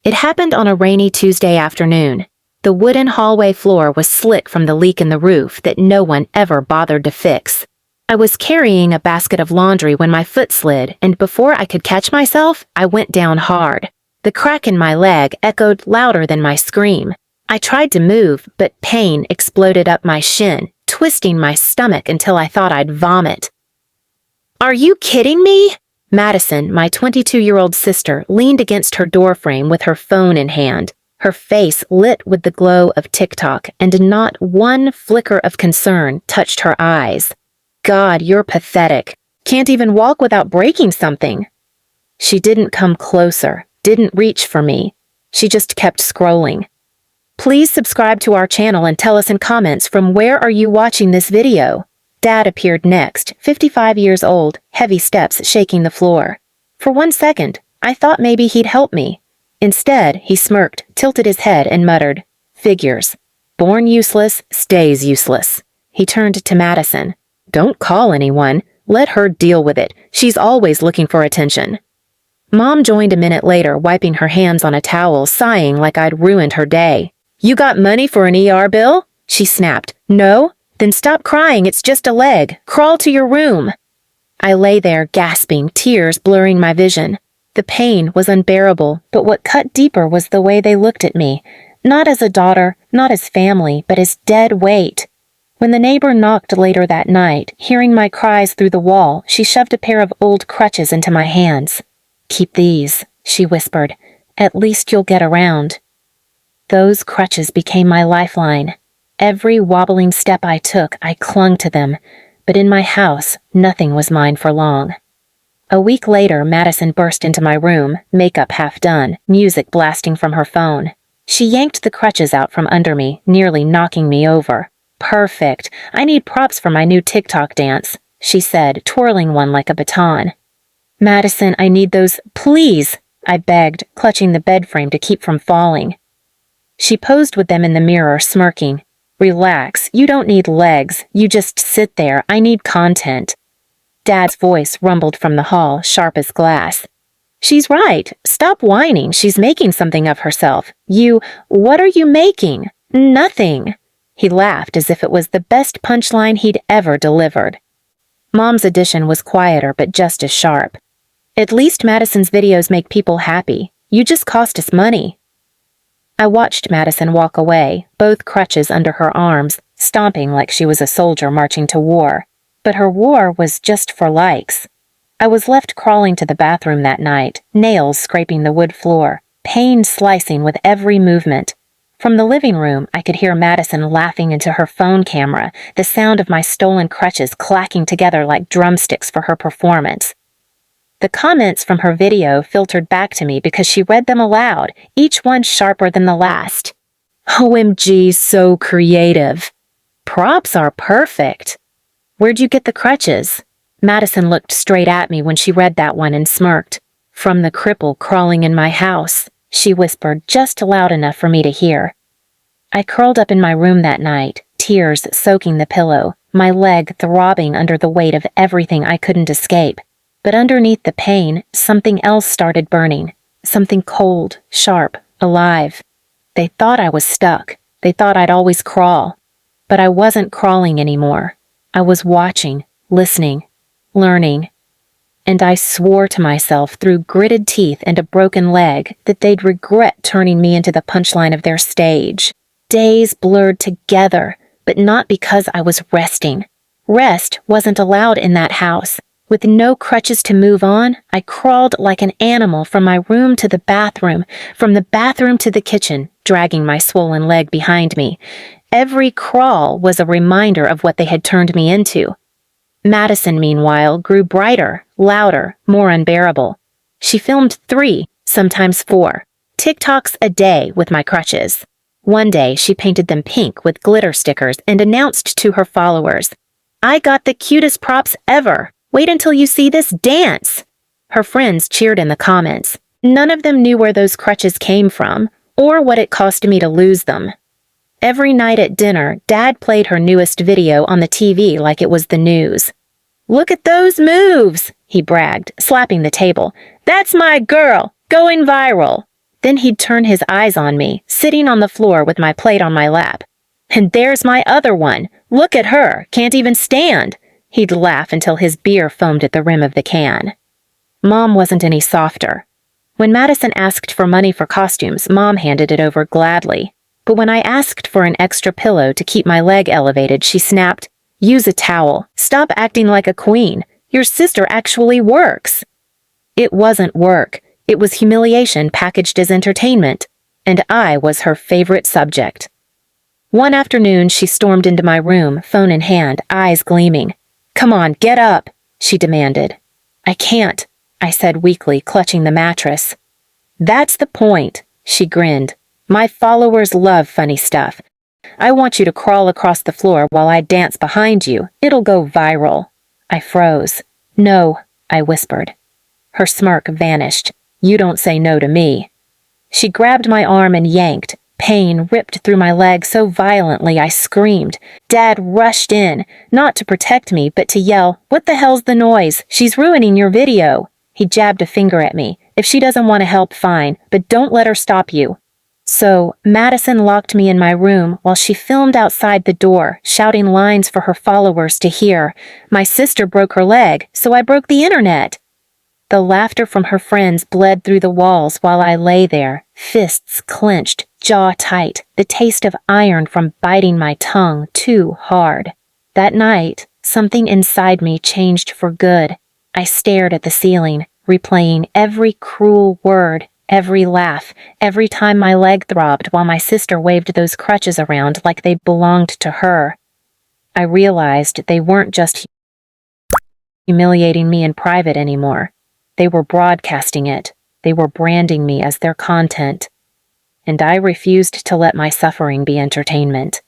It happened on a rainy Tuesday afternoon. The wooden hallway floor was slick from the leak in the roof that no one ever bothered to fix. I was carrying a basket of laundry when my foot slid, and before I could catch myself, I went down hard. The crack in my leg echoed louder than my scream. I tried to move, but pain exploded up my shin, twisting my stomach until I thought I'd vomit. "Are you kidding me?" Madison, my 22-year-old sister, leaned against her doorframe with her phone in hand, her face lit with the glow of TikTok, and not one flicker of concern touched her eyes. "God, you're pathetic. Can't even walk without breaking something." She didn't come closer, didn't reach for me. She just kept scrolling. "Please subscribe to our channel and tell us in comments from where are you watching this video." Dad appeared next, 55 years old, heavy steps shaking the floor. For 1 second, I thought maybe he'd help me. Instead, he smirked, tilted his head, and muttered, "Figures. Born useless, stays useless." He turned to Madison. "Don't call anyone. Let her deal with it. She's always looking for attention." Mom joined a minute later, wiping her hands on a towel, sighing like I'd ruined her day. "You got money for an ER bill?" she snapped. "No? Then stop crying, it's just a leg. Crawl to your room." I lay there gasping, tears blurring my vision. The pain was unbearable, but what cut deeper was the way they looked at me. Not as a daughter, not as family, but as dead weight. When the neighbor knocked later that night, hearing my cries through the wall, she shoved a pair of old crutches into my hands. "Keep these," she whispered. "At least you'll get around." Those crutches became my lifeline. Every wobbling step I took, I clung to them, but in my house, nothing was mine for long. A week later, Madison burst into my room, makeup half done, music blasting from her phone. She yanked the crutches out from under me, nearly knocking me over. "Perfect. I need props for my new TikTok dance," she said, twirling one like a baton. "Madison, I need those, please," I begged, clutching the bed frame to keep from falling. She posed with them in the mirror, smirking. "Relax, you don't need legs, you just sit there, I need content." Dad's voice rumbled from the hall, sharp as glass. "She's right, stop whining, she's making something of herself. What are you making?" "Nothing." He laughed as if it was the best punchline he'd ever delivered. Mom's addition was quieter but just as sharp. "At least Madison's videos make people happy. You just cost us money." I watched Madison walk away, both crutches under her arms, stomping like she was a soldier marching to war. But her war was just for likes. I was left crawling to the bathroom that night, nails scraping the wood floor, pain slicing with every movement. From the living room, I could hear Madison laughing into her phone camera, the sound of my stolen crutches clacking together like drumsticks for her performance. The comments from her video filtered back to me because she read them aloud, each one sharper than the last. "OMG, so creative." "Props are perfect." "Where'd you get the crutches?" Madison looked straight at me when she read that one and smirked. "From the cripple crawling in my house," she whispered just loud enough for me to hear. I curled up in my room that night, tears soaking the pillow, my leg throbbing under the weight of everything I couldn't escape. But underneath the pain, something else started burning. Something cold, sharp, alive. They thought I was stuck. They thought I'd always crawl. But I wasn't crawling anymore. I was watching, listening, learning. And I swore to myself through gritted teeth and a broken leg that they'd regret turning me into the punchline of their stage. Days blurred together, but not because I was resting. Rest wasn't allowed in that house. With no crutches to move on, I crawled like an animal from my room to the bathroom, from the bathroom to the kitchen, dragging my swollen leg behind me. Every crawl was a reminder of what they had turned me into. Madison, meanwhile, grew brighter, louder, more unbearable. She filmed 3, sometimes 4, TikToks a day with my crutches. One day, she painted them pink with glitter stickers and announced to her followers, "I got the cutest props ever. Wait until you see this dance." Her friends cheered in the comments. None of them knew where those crutches came from, or what it cost me to lose them. Every night at dinner, Dad played her newest video on the TV like it was the news. "Look at those moves," he bragged, slapping the table. "That's my girl, going viral." Then he'd turn his eyes on me, sitting on the floor with my plate on my lap. "And there's my other one. Look at her, can't even stand." He'd laugh until his beer foamed at the rim of the can. Mom wasn't any softer. When Madison asked for money for costumes, Mom handed it over gladly. But when I asked for an extra pillow to keep my leg elevated, she snapped, "Use a towel. Stop acting like a queen. Your sister actually works." It wasn't work. It was humiliation packaged as entertainment, and I was her favorite subject. One afternoon, she stormed into my room, phone in hand, eyes gleaming. "Come on, get up," she demanded. "I can't," I said weakly, clutching the mattress. "That's the point," she grinned. "My followers love funny stuff. I want you to crawl across the floor while I dance behind you. It'll go viral." I froze. "No," I whispered. Her smirk vanished. "You don't say no to me." She grabbed my arm and yanked. Pain ripped through my leg so violently I screamed. Dad rushed in, not to protect me, but to yell, "What the hell's the noise? She's ruining your video." He jabbed a finger at me. "If she doesn't want to help, fine, but don't let her stop you." So, Madison locked me in my room while she filmed outside the door, shouting lines for her followers to hear. My sister broke her leg, so I broke the internet. The laughter from her friends bled through the walls while I lay there, fists clenched, jaw tight, the taste of iron from biting my tongue too hard. That night, something inside me changed for good. I stared at the ceiling, replaying every cruel word, every laugh, every time my leg throbbed while my sister waved those crutches around like they belonged to her. I realized they weren't just humiliating me in private anymore. They were broadcasting it. They were branding me as their content. And I refused to let my suffering be entertainment.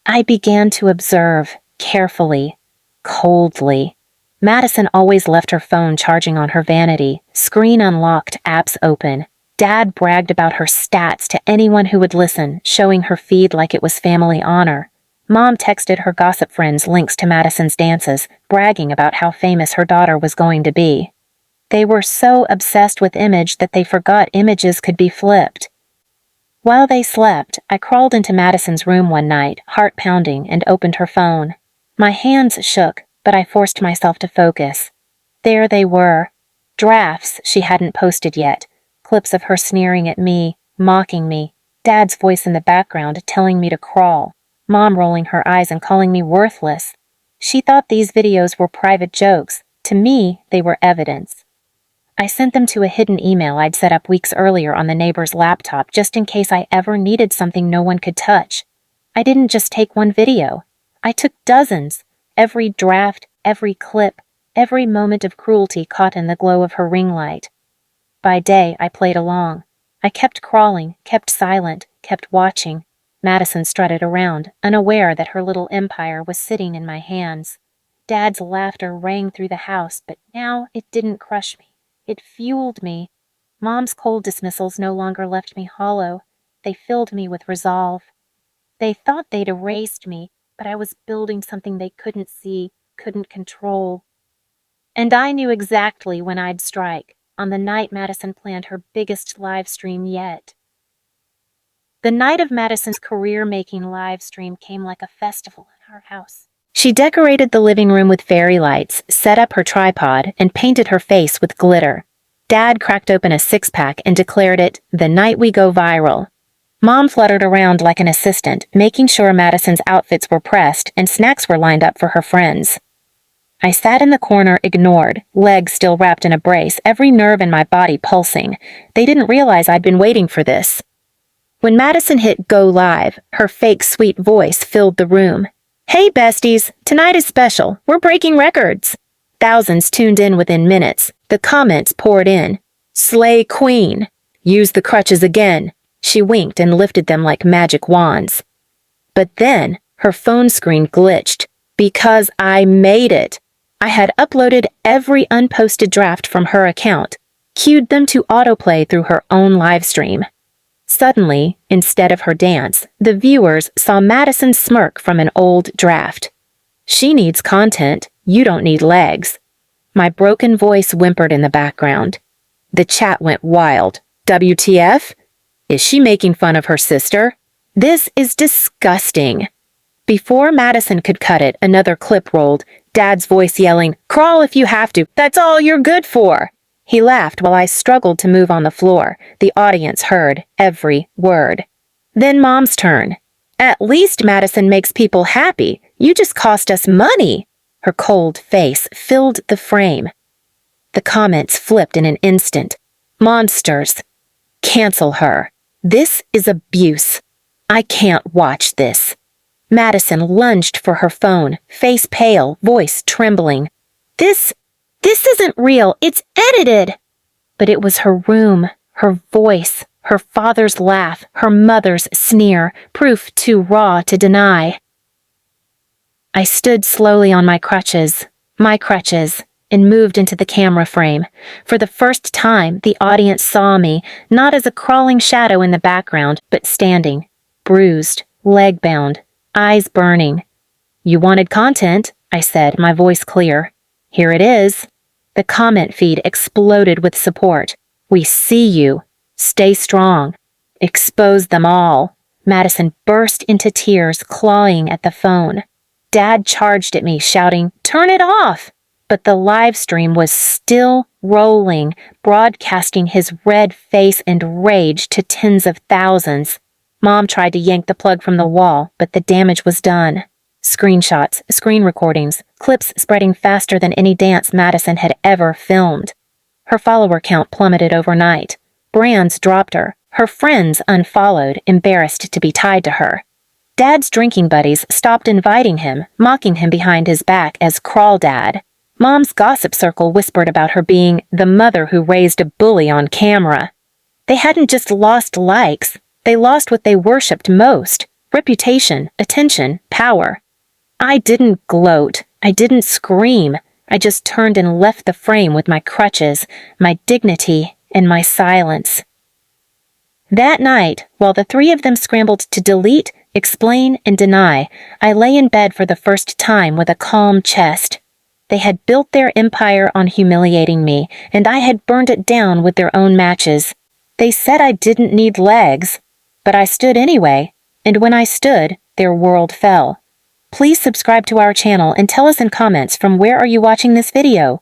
I began to observe, carefully, coldly. Madison always left her phone charging on her vanity, screen unlocked, apps open. Dad bragged about her stats to anyone who would listen, showing her feed like it was family honor. Mom texted her gossip friends links to Madison's dances, bragging about how famous her daughter was going to be. They were so obsessed with image that they forgot images could be flipped. While they slept, I crawled into Madison's room one night, heart pounding, and opened her phone. My hands shook, but I forced myself to focus. There they were. Drafts she hadn't posted yet. Clips of her sneering at me, mocking me. Dad's voice in the background telling me to crawl. Mom rolling her eyes and calling me worthless. She thought these videos were private jokes. To me, they were evidence. I sent them to a hidden email I'd set up weeks earlier on the neighbor's laptop just in case I ever needed something no one could touch. I didn't just take one video. I took dozens. Every draft, every clip, every moment of cruelty caught in the glow of her ring light. By day, I played along. I kept crawling, kept silent, kept watching. Madison strutted around, unaware that her little empire was sitting in my hands. Dad's laughter rang through the house, but now it didn't crush me. It fueled me. Mom's cold dismissals no longer left me hollow. They filled me with resolve. They thought they'd erased me, but I was building something they couldn't see, couldn't control. And I knew exactly when I'd strike, on the night Madison planned her biggest live stream yet. The night of Madison's career-making live stream came like a festival in our house. She decorated the living room with fairy lights, set up her tripod, and painted her face with glitter. Dad cracked open a six-pack and declared it the night we go viral. Mom fluttered around like an assistant, making sure Madison's outfits were pressed and snacks were lined up for her friends. I sat in the corner, ignored, legs still wrapped in a brace, every nerve in my body pulsing. They didn't realize I'd been waiting for this. When Madison hit go live, her fake sweet voice filled the room. "Hey besties, tonight is special. We're breaking records." Thousands tuned in within minutes. The comments poured in. "Slay Queen. Use the crutches again." She winked and lifted them like magic wands. But then, her phone screen glitched. Because I made it. I had uploaded every unposted draft from her account, cued them to autoplay through her own livestream. Suddenly, instead of her dance, the viewers saw Madison's smirk from an old draft. "She needs content, you don't need legs." My broken voice whimpered in the background. The chat went wild. WTF? Is she making fun of her sister? This is disgusting. Before Madison could cut it, another clip rolled, Dad's voice yelling, "Crawl if you have to, that's all you're good for." He laughed while I struggled to move on the floor. The audience heard every word. Then Mom's turn. "At least Madison makes people happy. You just cost us money." Her cold face filled the frame. The comments flipped in an instant. "Monsters. Cancel her. This is abuse. I can't watch this." Madison lunged for her phone, face pale, voice trembling. This isn't real. It's edited." But it was her room, her voice, her father's laugh, her mother's sneer, proof too raw to deny. I stood slowly on my crutches, and moved into the camera frame. For the first time, the audience saw me, not as a crawling shadow in the background, but standing, bruised, leg-bound, eyes burning. "You wanted content," I said, my voice clear. "Here it is." The comment feed exploded with support. "We see you. Stay strong. Expose them all." Madison burst into tears, clawing at the phone. Dad charged at me, shouting, "Turn it off!" But the live stream was still rolling, broadcasting his red face and rage to tens of thousands. Mom tried to yank the plug from the wall, but the damage was done. Screenshots, screen recordings, clips spreading faster than any dance Madison had ever filmed. Her follower count plummeted overnight. Brands dropped her. Her friends unfollowed, embarrassed to be tied to her. Dad's drinking buddies stopped inviting him, mocking him behind his back as Crawl Dad. Mom's gossip circle whispered about her being the mother who raised a bully on camera. They hadn't just lost likes, they lost what they worshipped most: reputation, attention, power. I didn't gloat, I didn't scream, I just turned and left the frame with my crutches, my dignity, and my silence. That night, while the three of them scrambled to delete, explain, and deny, I lay in bed for the first time with a calm chest. They had built their empire on humiliating me, and I had burned it down with their own matches. They said I didn't need legs, but I stood anyway, and when I stood, their world fell. Please subscribe to our channel and tell us in comments from where are you watching this video.